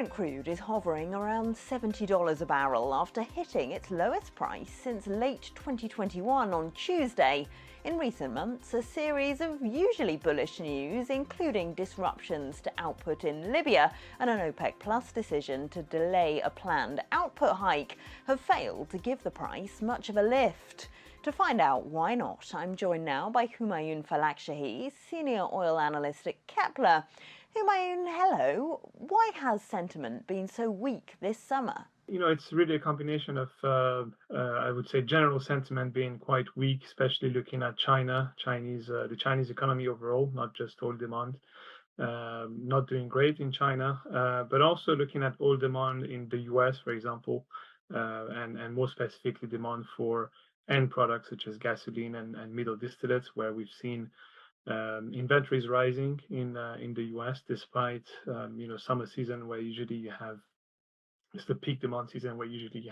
Brent Crude is hovering around $70 a barrel after hitting its lowest price since late 2021 on Tuesday. In recent months, a series of usually bullish news, including disruptions to output in Libya and an OPEC Plus decision to delay a planned output hike, have failed to give the price much of a lift. To find out why not, I'm joined now by Homayoun Falakshahi, senior oil analyst at Kpler. Homayoun, hello. Why has sentiment been so weak this summer? It's really a combination of, I would say, general sentiment being quite weak, especially looking at China, the Chinese economy overall, not just oil demand, not doing great in China, but also looking at oil demand in the US, for example, and more specifically demand for end products such as gasoline and middle distillates, where we've seen inventories rising in the US, despite summer season where usually you have it's the peak demand season where usually you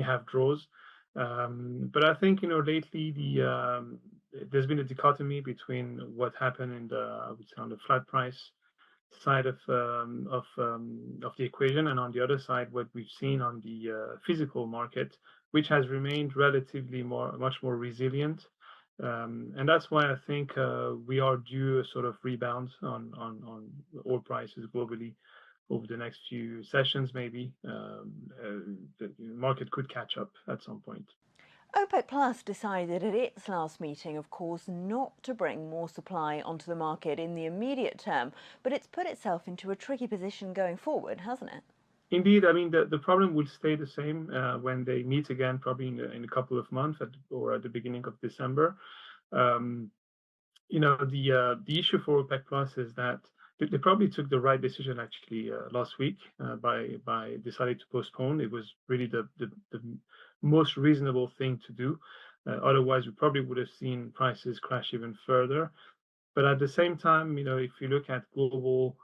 have draws. But I think lately there's been a dichotomy between what happened in I would say on the flat price side of the equation, and on the other side what we've seen on the physical market, which has remained relatively much more resilient. And that's why I think we are due a sort of rebound on oil prices globally over the next few sessions. Maybe the market could catch up at some point. OPEC Plus decided at its last meeting, of course, not to bring more supply onto the market in the immediate term, but it's put itself into a tricky position going forward, hasn't it? Indeed, I mean the problem will stay the same when they meet again, probably in a couple of months or at the beginning of December. The issue for OPEC Plus is that they probably took the right decision actually last week by deciding to postpone. It was really the most reasonable thing to do. Otherwise, we probably would have seen prices crash even further. But at the same time, if you look at global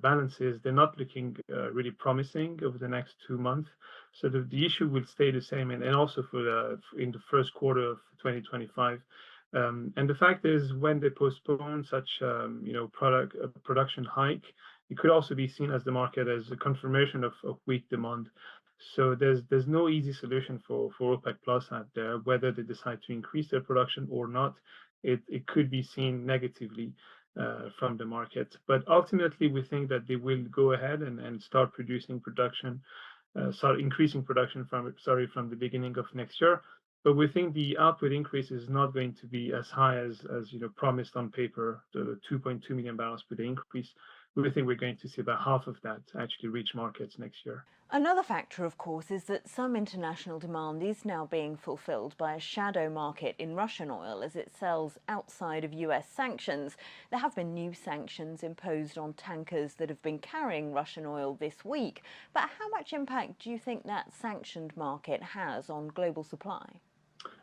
balances, they're not looking really promising over the next 2 months. So the issue will stay the same, and also in the first quarter of 2025. And the fact is, when they postpone such production hike, it could also be seen as the market as a confirmation of weak demand. So there's no easy solution for OPEC Plus out there. Whether they decide to increase their production or not, it could be seen negatively from the market. But ultimately, we think that they will go ahead and start increasing production from the beginning of next year. But we think the output increase is not going to be as high as promised on paper, the 2.2 million barrels per day increase. We think we're going to see about half of that actually reach markets next year. Another factor, of course, is that some international demand is now being fulfilled by a shadow market in Russian oil as it sells outside of US sanctions. There have been new sanctions imposed on tankers that have been carrying Russian oil this week. But how much impact do you think that sanctioned market has on global supply?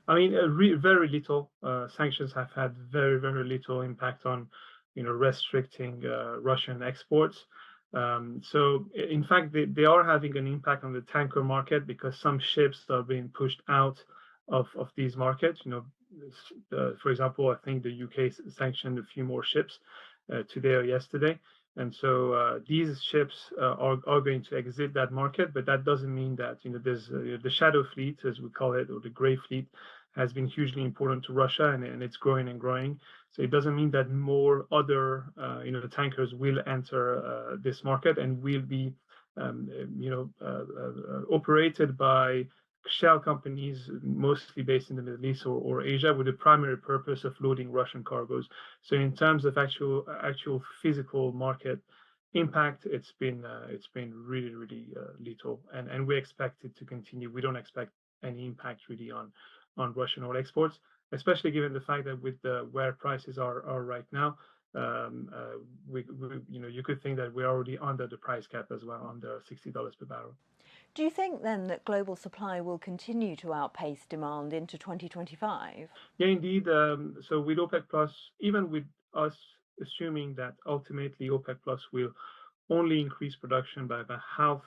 I mean, very little. Sanctions have had very, very little impact on restricting Russian exports. So in fact, they are having an impact on the tanker market because some ships are being pushed out of these markets. For example, I think the UK sanctioned a few more ships today or yesterday. And so these ships are going to exit that market, but that doesn't mean that there's the shadow fleet, as we call it, or the gray fleet, has been hugely important to Russia, and it's growing and growing. So it doesn't mean that more other tankers will enter this market and will be operated by shell companies, mostly based in the Middle East or Asia, with the primary purpose of loading Russian cargoes. So in terms of actual physical market impact, it's been really, really little, and we expect it to continue. We don't expect any impact really on Russian oil exports, especially given the fact that with where prices are right now, you could think that we're already under the price cap as well, under $60 per barrel. Do you think then that global supply will continue to outpace demand into 2025? Yeah, indeed. So with OPEC Plus, even with us assuming that ultimately OPEC Plus will only increase production by about half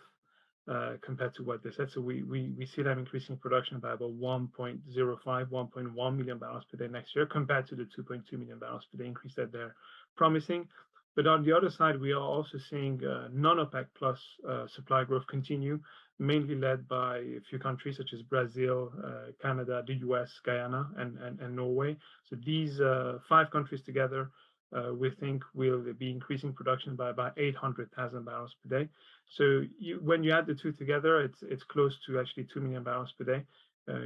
compared to what they said. So we see them increasing production by about 1.05, 1.1 million barrels per day next year, compared to the 2.2 million barrels per day increase that they're promising. But on the other side, we are also seeing non-OPEC plus supply growth continue, mainly led by a few countries such as Brazil, Canada, the US, Guyana, and Norway. So these 5 countries together, we think will be increasing production by about 800,000 barrels per day. So when you add the two together, it's close to actually 2 million barrels per day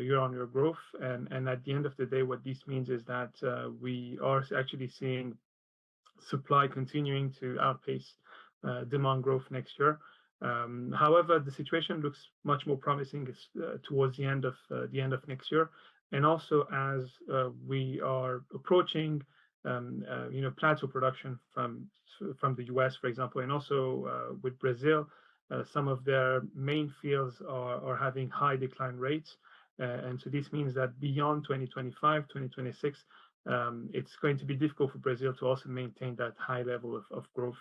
year-on-year growth. And at the end of the day, what this means is that we are actually seeing supply continuing to outpace demand growth next year. However, the situation looks much more promising towards the end of next year, and also as we are approaching, plateau production from the U.S., for example, and also with Brazil, some of their main fields are having high decline rates, and so this means that beyond 2025, 2026. It's going to be difficult for Brazil to also maintain that high level of growth.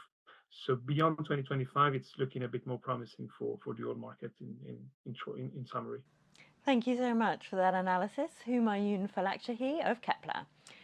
So beyond 2025, it's looking a bit more promising for the oil market in summary. Thank you so much for that analysis, Homayoun Falakshahi of Kpler.